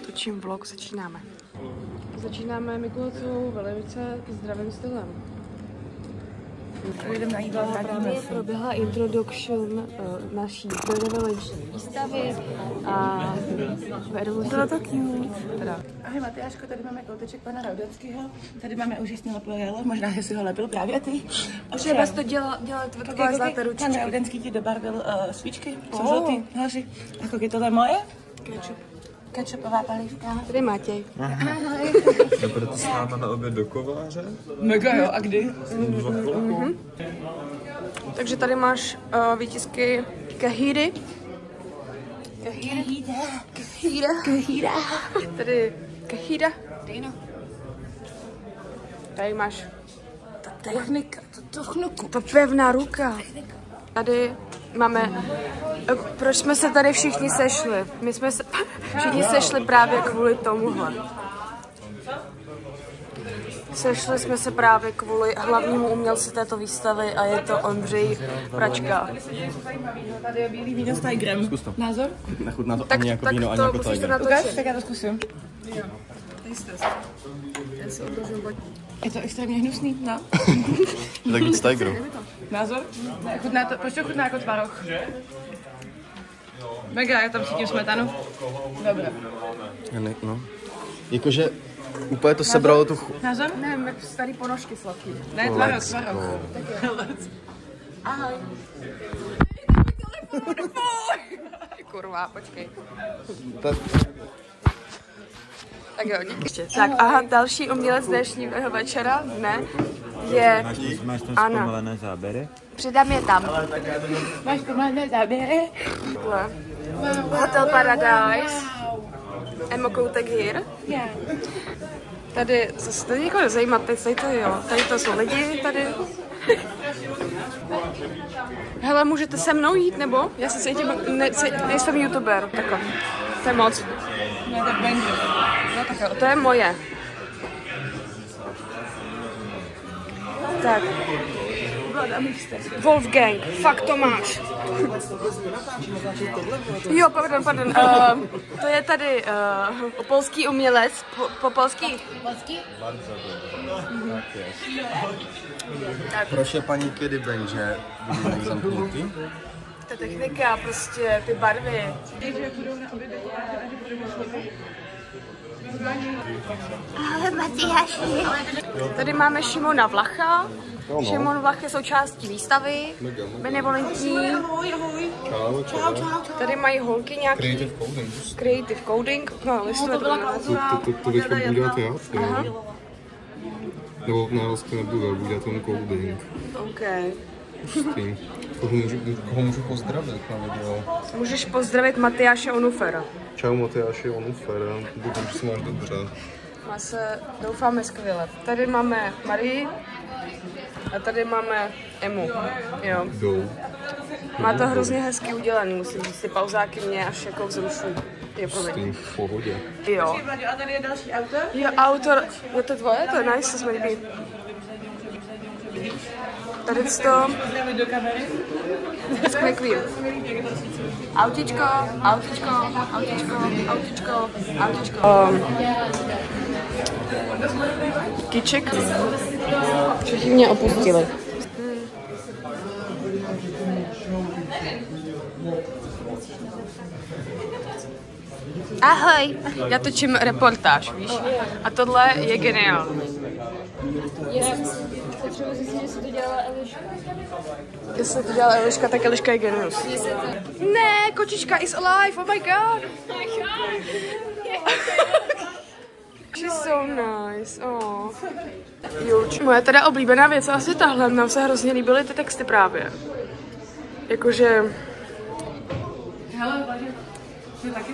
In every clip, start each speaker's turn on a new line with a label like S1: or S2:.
S1: Točím vlog, začínáme. Začínáme Mikulicovou velice zdravým stylem.
S2: Jdeme na jídlo,
S1: Právě proběhla introduction naší benevolenční výstavy a
S2: bylo to cute. Teda. Ahoj Matyáško, tady máme kouteček pana Raudenského, tady máme úžasný lepojelo, možná, že si ho lepil právě ty.
S1: Třeba jsi to dělala tvrdé zlaté ručičky.
S2: Pan Raudenský ti dobarvil svíčky, jsou zlatý, hoři. A kolik je tohle moje? Ketchupová palivka.
S1: Tady Matěj.
S3: Nebudete s náma na oběd do Kováře?
S2: Mega jo, a kdy?
S1: Takže tady máš výtisky Kahíry. Kahíra. Tady Kahíra. Tady máš
S2: Technika,
S1: to pevná ruka. Tady máme, proč jsme se tady všichni sešli? My jsme se všichni sešli právě kvůli tomuhle. Sešli jsme se právě kvůli hlavnímu umělci této výstavy a je to Ondřej Pračka.
S2: Tady je bílý víno s tigrem.
S3: Zkus to.
S2: Názor?
S3: Nechutná to ani jako víno, ani jako tiger.
S2: Ukáž, tak já to zkusím. Je to extrémně hnusný, no.
S3: Tak víc tigeru.
S2: Názor? Chutná to, proč to chutná jako tvaroh? Mega, já tam cítím smetanu. Dobré.
S3: No. Jakože úplně to sebralo tu
S2: Názor?
S1: Ne, jak starý ponožky sladký.
S2: Ne, tvaroh.
S1: Ahoj. Kurva, počkej. Tak jo, díky. Tak, aha, další umělec dnešního večera, ne, je Anna.
S3: zpomalené záběry?
S1: Přidám je tam.
S2: Máš pomalené záběry?
S1: Hotel Paradise. Emo Koutek Here. Tady zase to někoho nezajímá, tady to jo. Tady to jsou lidi, tady. Hele, můžete se mnou jít, nebo? Já se cítím, nejsem youtuber, takhle. To je moc.
S2: Ne, tak będzie.
S1: No tak jo, to je moje. Tak. Wolfgang, fakt to máš. Jo, pardon. To je tady polský umělec, po polský.
S2: Polský?
S3: Proč je paní Kedy Bank, že budou zamknutý?
S1: Ta technika, prostě ty barvy.
S4: Ale Matyáši.
S1: Tady máme Šimona Vlacha. Šimon Vlach je součástí výstavy. Benevolentní.
S3: Čau.
S1: Tady mají holky nějaký Creative Coding. No, listuje to.
S3: To bych budu dělat já. Nebo nárazky nebudu, já budu dělat ten coding.
S1: OK.
S3: Koho můžu pozdravit na video?
S1: Můžeš pozdravit Matyáše Onufera.
S3: Čau Matyáši Onufera, doufám, že se máš dobře.
S1: Má se, doufáme, skvěle. Tady máme Marii a tady máme Emu. Jo. Má to hrozně hezky udělaný, musím říct, ty pauzáky mě až jako vzrušují. Je
S3: v pohodě.
S1: Jo.
S2: A tady je další autor?
S1: Jo, autor, je to tvoje? To je nice, to jsme líbí. Tady to...
S2: Do kamery.
S1: Skvělý. Autičko. Kyček. Všichni mě opustili.
S4: Ahoj.
S1: Já točím reportáž, víš? A tohle je geniální. Potřebuji zjistit, jestli to dělala Eliška. Jestli to dělala Eliška, tak Eliška je genius. Ne, kočička is alive, oh my god. She's so nice, oh. Juč. Moje teda oblíbená věc asi tahle, nám se hrozně líbily ty texty právě. Jakože...
S2: Hele, je taky...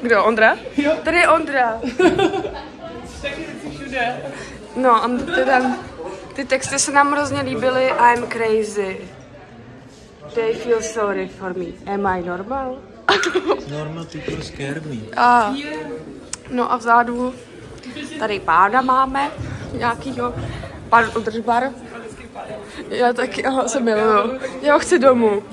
S1: Kdo, Ondra?
S2: Jo.
S1: Tady je Ondra.
S2: Taky jsi všude.
S1: No, a teda, ty texty se nám hrozně líbily. I'm crazy. They feel sorry for me. Am I normal?
S3: Normal people scare me.
S1: A, no a vzadu tady pána máme, nějakýho, pán udržbar. Já taky, aha, se miluju. Já chci domů.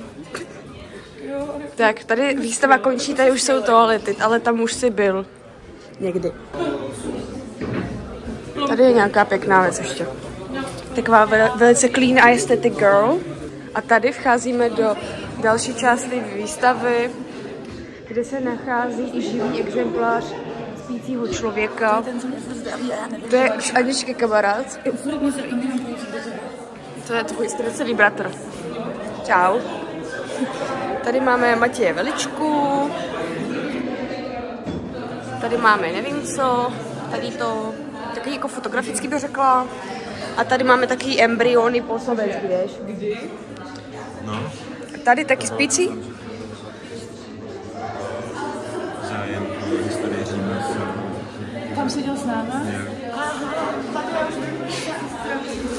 S1: Jo. Tak, tady výstava končí, tady už jsou toalety, ale tam už si byl. Někdy. Tady je nějaká pěkná věc ještě. Taková velice clean a aesthetic girl. A tady vcházíme do další části výstavy, kde se nachází i živý exemplář spícího člověka. To je Aničky kamarád. To je tvůj ztracený bratr. Čau. Tady máme Matěje Veličku. Tady máme nevím co. Tady to taky jako fotograficky bych řekla. A tady máme taky embryony po sobě, víš? Kdy? No. Tady taky spící.
S5: Zájem o historii Říma.
S2: Tam seděl s náma?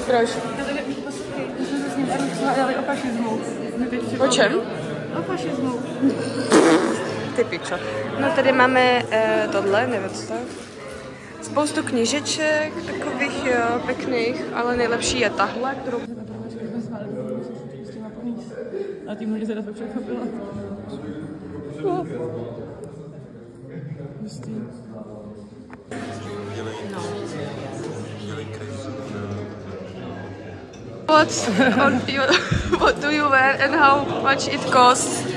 S1: Proč?
S2: My jsme se s ním hádali o fašismu.
S1: O čem?
S2: O fašismu.
S1: Ty pičo. No tady máme tohle, nevím co to je. Spoustu knížeček, takových pěkných, ale nejlepší je tahle, kterou...
S2: A tím lidi se to překvapila.
S1: What do you wear and how much it costs?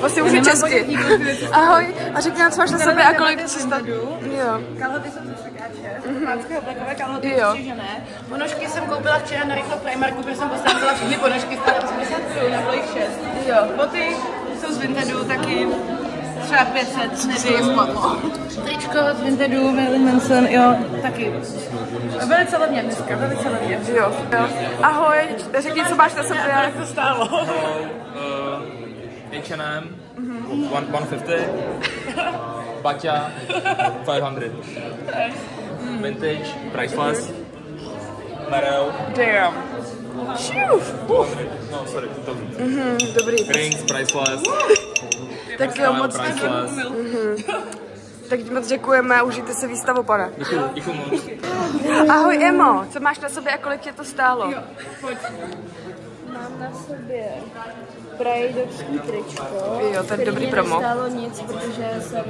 S1: Vlastně už je česky. Ahoj, a řekni nám, co máš na sobě a kolik to stát. Jo.
S2: Kalhoty jsou ze Sekáče, pánské oblekové kalhoty, určitě ne. Ponožky jsem koupila včera na rychlo Primarku, protože jsem postavila všechny ponožky, stále 80 Kč, nebylo jich 6. Jo. Boty jsou z Vintedu, taky třeba 500, nevím. Tričko z Vintedu, Marilyn Manson, jo, taky. Velice levně dneska, velice levně.
S1: Jo. Ahoj, řekni, co máš na sobě.
S2: Jak to stálo?
S6: H&M, 150, Baťa, 500, Vintage, priceless, Merrell,
S1: Damn.
S6: 200, no sorry, 2000.
S1: Dobrý.
S6: Rings, priceless,
S1: Tak jo, moc
S6: priceless.
S1: Tak moc děkujeme a užijte se výstavu, pane.
S6: Děkuju moc.
S1: Ahoj Emo, co máš na sobě a kolik tě to stálo?
S2: Jo, pojď.
S7: Mám na sobě Braidovský tričko,
S1: Jo, to je dobrý promo.
S7: Nestálo nic, protože jsem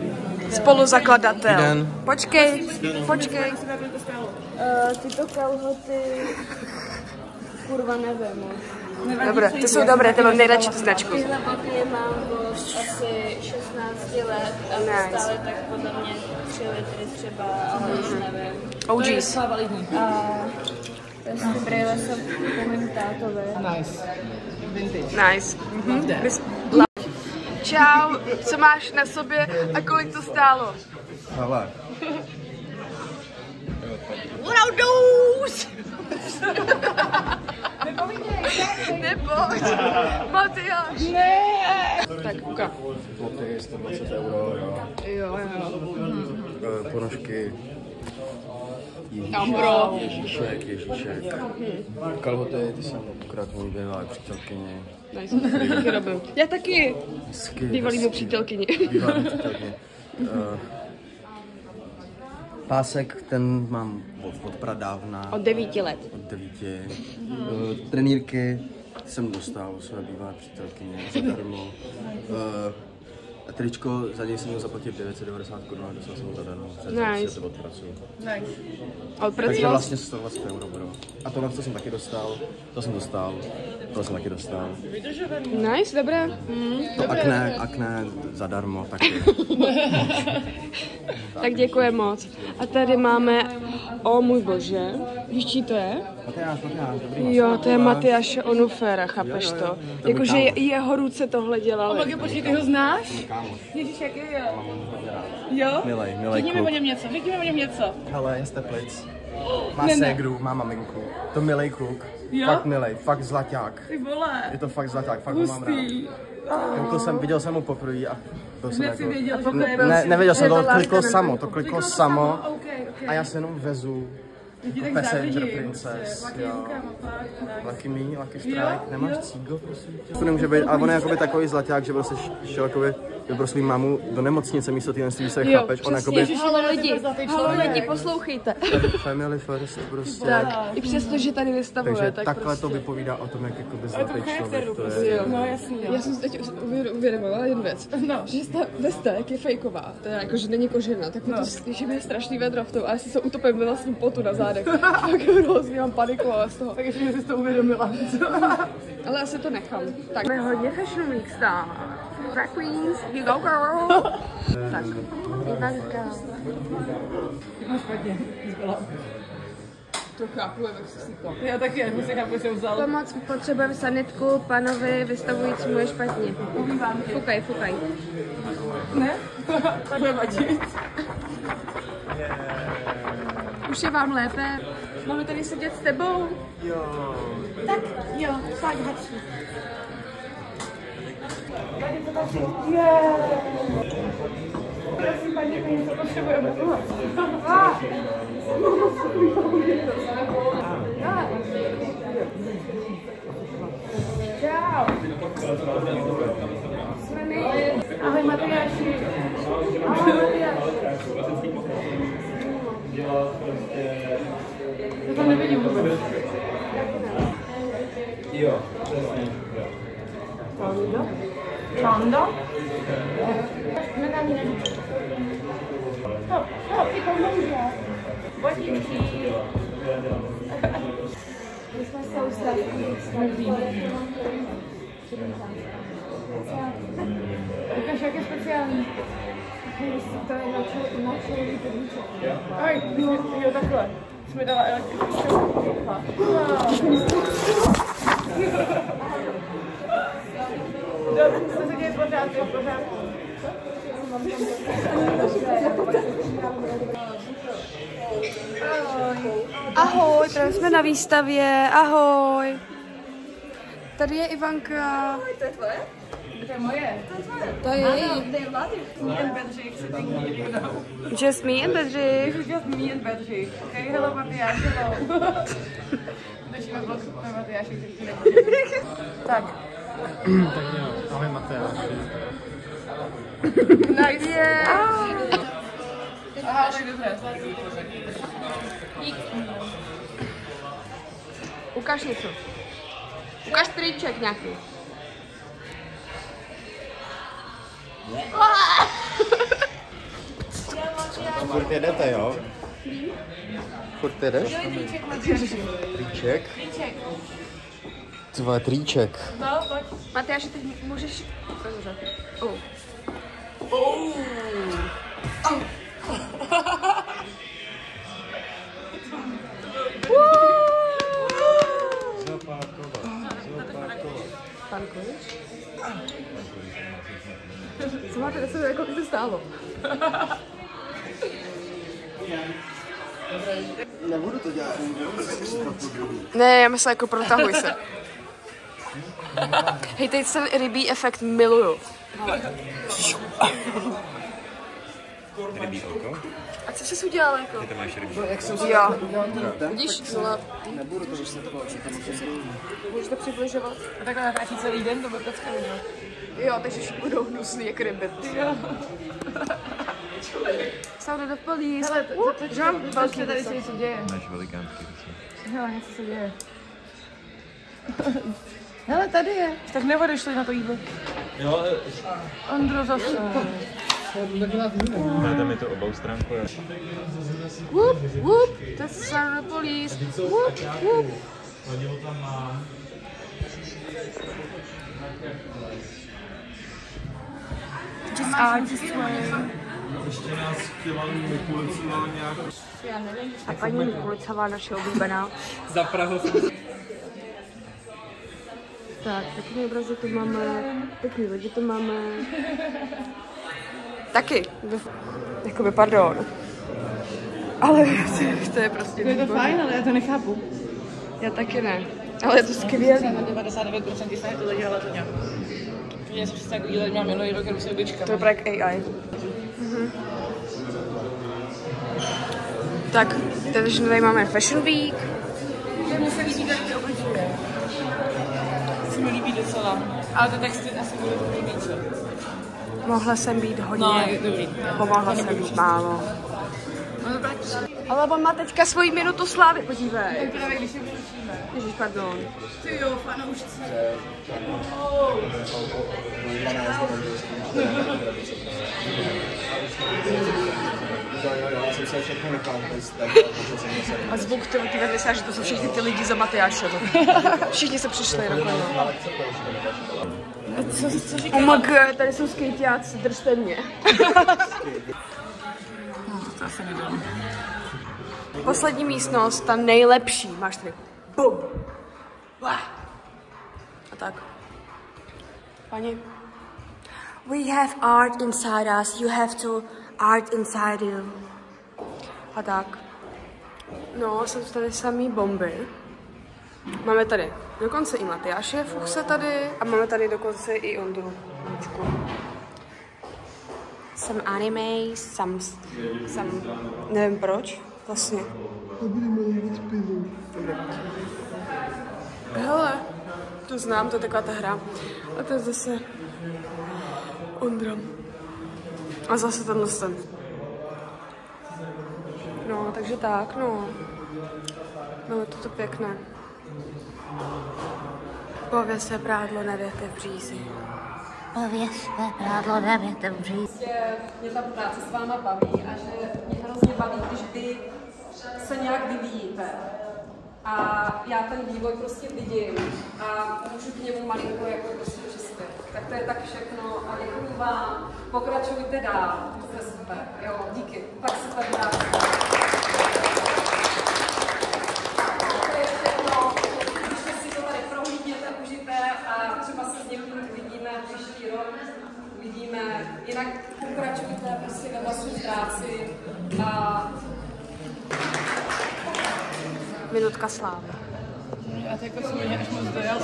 S1: Spoluzakladatel. Počkej.
S7: tyto kalhoty kurva nevím.
S1: Dobré, ty jsou dobré, ty mám nejradši tu značku.
S7: Tyhle boty mám od asi 16 let a
S1: Nice.
S7: stály tak podle mě 3 litry třeba, ale už nevím.
S1: OGs.
S7: A ty brýle jsou po mým tátovi.
S1: Nice. Čau, co máš na sobě a kolik to stálo?
S3: Hele.
S1: Nepojď. Matyáš. Ne. Tak, kuka.
S3: Boty 120 euro, jo.
S1: Jo.
S3: Ponožky.
S1: Ambro.
S3: Ježíšek. Kalhoty, ty jsem akorát můj bývalé přítelkyni.
S1: Nice. Taky robil. Já taky.
S3: Hezky.
S1: Bývalýmu přítelkyni.
S3: Bývalý přítelkyni. Pásek, ten mám od pradávna.
S1: Od 9 let.
S3: Od 9. Trenýrky jsem dostal své bývalé přítelkyně zadarmo. A tričko, za něj jsem měl zaplatit 990 Kč, ale dostal jsem ho zadarmo.
S1: Nice.
S3: Se to odpracuju. Takže vlastně 120 euro budou. A tohle jsem taky dostal, to jsem dostal, to jsem taky dostal.
S1: Nice, dobré.
S3: To akné zadarmo taky.
S1: Tak děkuji moc. A tady máme, o můj bože, víš, čí to je?
S3: Matyáš, dobrý.
S1: Jo, to je Matyáš Onufera, chápeš to? Jakože jeho ruce tohle dělaly.
S2: Počkej, počkej, ty ho znáš? Ježíš, jaký je? Jo?
S3: Milej
S2: Řekněme
S3: kluk.
S2: o něm něco,
S3: Hele, je z Teplic. Má ségru, má maminku. To milej kluk.
S2: Jo?
S3: Fakt milej, fakt zlaťák.
S2: Ty vole.
S3: Je to fakt zlaťák, fakt ho mám rád. Viděl jsem ho poprvé a byl jsem jako...
S2: Věděl, že to je
S3: Nevěděl jsem, to kliklo
S1: láska
S3: samo, to kliklo samo.
S2: Okay.
S3: A já se jenom vezu. Passenger Princess, jo. Lucky me, Lucky Strike, nemáš cígo, prosím tě? To nemůže být, ale on je jakoby takový zlaťák, že prostě šel jakoby pro svou mámu do nemocnice místo týhle se chápeš, on jakoby...
S1: Halo lidi, poslouchejte.
S3: Family first prostě.
S1: Tak, i přesto, že tady vystavuje,
S3: takže
S1: tak
S3: takhle
S1: prostě...
S3: to vypovídá o tom, jak jakoby zlatý člověk to je.
S1: Jo.
S2: No jasný.
S1: Já jsem si teď uvědomovala jednu věc, že ta vesta, jak je fejková, to je jako, že není kožená, tak mi to že mi je strašný vedro v tom, a já si se utopím ve vlastním potu na zádech. Tak hrozně mám paniku, ale z toho.
S2: Tak ještě jsi to uvědomila.
S1: Ale asi to nechám. Tak, jsme hodně fashion week stál. Drag queens, you go girl. Tak, Ivanka.
S2: No špatně, zbyla.
S1: To chápu, jak se sypla.
S2: Já taky, jak se chápu, že vzal.
S1: Pomoc potřebujeme sanitku, panovi vystavujícímu je špatně. Fukaj, fukaj.
S2: Ne? Takhle vadit.
S1: Už je vám lépe? Mohu tady sedět s tebou?
S3: Jo.
S2: Tak, jo, fakt hezčí. Prosím, paní, my něco potřebujeme. Čau. Ahoj, Matyáši. Ahoj, Matyáši. Já to nevidím vůbec.
S6: Jo, přesně.
S2: Čanda? Ty pomůže. Vodíčky. My jsme se ustáli. Ukaž, jak je speciální. To je na čelový podvíček. Aj, jo, takhle. Jsi mi dala elektrickou. Dobře, co se děje pořád, je pořád.
S1: Ahoj, tady jsme na výstavě, ahoj. Tady je Ivanka.
S2: Ahoj, to je tvoje? To je moje.
S1: To je její.
S2: Me and Bedřich sitting here, you know.
S1: Just me and Bedřich.
S2: This is just me and Bedřich. Okay, hello Matyáš, hello. Držíme vlog na Matyáši, který ti nebude. Tak.
S5: Tak jo, ahoj Matyáš.
S2: Nice. Yeah. Aha, tak dobře.
S1: Ukaž něco. Ukaž triček nějaký.
S3: Furt jedete, jo? Furt jedeš? Triček? Tvá triček.
S2: No, pojď.
S1: Matyáši, teď můžeš... Pankuješ? Co máte na sebe, jako by to stálo?
S3: Nebudu to dělat.
S1: Ne, já myslím, jako protahuj se. Hej, teď ten rybí efekt miluju.
S5: Rybí oko?
S1: A co jsi udělal jako?
S5: Ty to máš rybí.
S1: Jo. Vidíš, zle.
S3: Nebudu to, že se to poučit.
S1: Můžeš to přibližovat?
S2: A takhle natáčí celý den, to bude pecka video.
S1: Jo, takže všichni budou hnusný jak ryby.
S2: Jo.
S1: Sound of police.
S2: Hele, to tady se něco děje.
S5: Máš velikánský ruce.
S2: Hele, něco se děje. Hele, tady je. Tak neodešli na to jídlo.
S6: Jo,
S2: Ondro zase.
S5: Máte mi to obou stránku.
S1: Whoop, whoop, that's the sound of police. Whoop, whoop. Just
S6: ještě nás chtěla Mikulicová nějak.
S1: a paní Mikulicová, naše oblíbená.
S6: Za Prahu.
S1: Tak, pěkný obrazy tu máme, pěkný lidi tu máme. Taky. Jakoby, pardon. Ale to je prostě...
S2: Je to fajn, ale já to nechápu.
S1: Já taky ne. Ale je to skvělý.
S2: 99% ty se tohle dělala to nějak. Já jsem si tak udělala, mám minulý rok, jenom se oblička.
S1: To je právě AI. Tak, takže tady máme Fashion Week.
S2: Mně se líbí tady ty obličeje. Se mi líbí docela. Ale ty texty asi budou to nejvíce.
S1: Mohla jsem být hodně, pomohla jsem být málo. Ale on má teďka svoji minutu slávy, podívej.
S2: Tak právě, když se vyučíme.
S1: Ježiš, pardon.
S2: Ty jo, fanoušci.
S1: A zvuk ty vysá, že to jsou všichni ty lidi za Matyášem. Všichni se přišli do kola. Co říkáš? Oh my god, tady jsou skejťáci, držte mě.
S2: To asi nedám.
S1: Poslední místnost, ta nejlepší. Máš tady bum. A tak. Pani. We have art inside us, you have to art inside you. A tak. No, jsou tady samý bomby. Máme tady dokonce i Matyáše Fuchse tady a máme tady dokonce i Ondru. Some anime, some, nevím proč, vlastně. Hele, to znám, to je taková ta hra. A to je zase Ondra. A zase tenhle ten. No, takže tak, no. Máme toto pěkné. Pověz své prádlo, nevěte v břízi.
S4: Pověz své prádlo, nevěte v břízi.
S8: Mě ta práce s váma baví a že mě hrozně baví, když vy se nějak vyvíjíte. A já ten vývoj prostě vidím a můžu k němu malinko jako prostě přispět. Tak to je tak všechno a děkuji vám. Pokračujte dál. To je super. Jo, díky. Pak super práce. To je všechno. Když si to tady prohlídněte, užijte a třeba se s někým vidíme příští rok. Vidíme. Jinak pokračujte prostě ve vlastní práci a
S1: Minutka slávy.
S2: A to jako se mě až moc dojalo.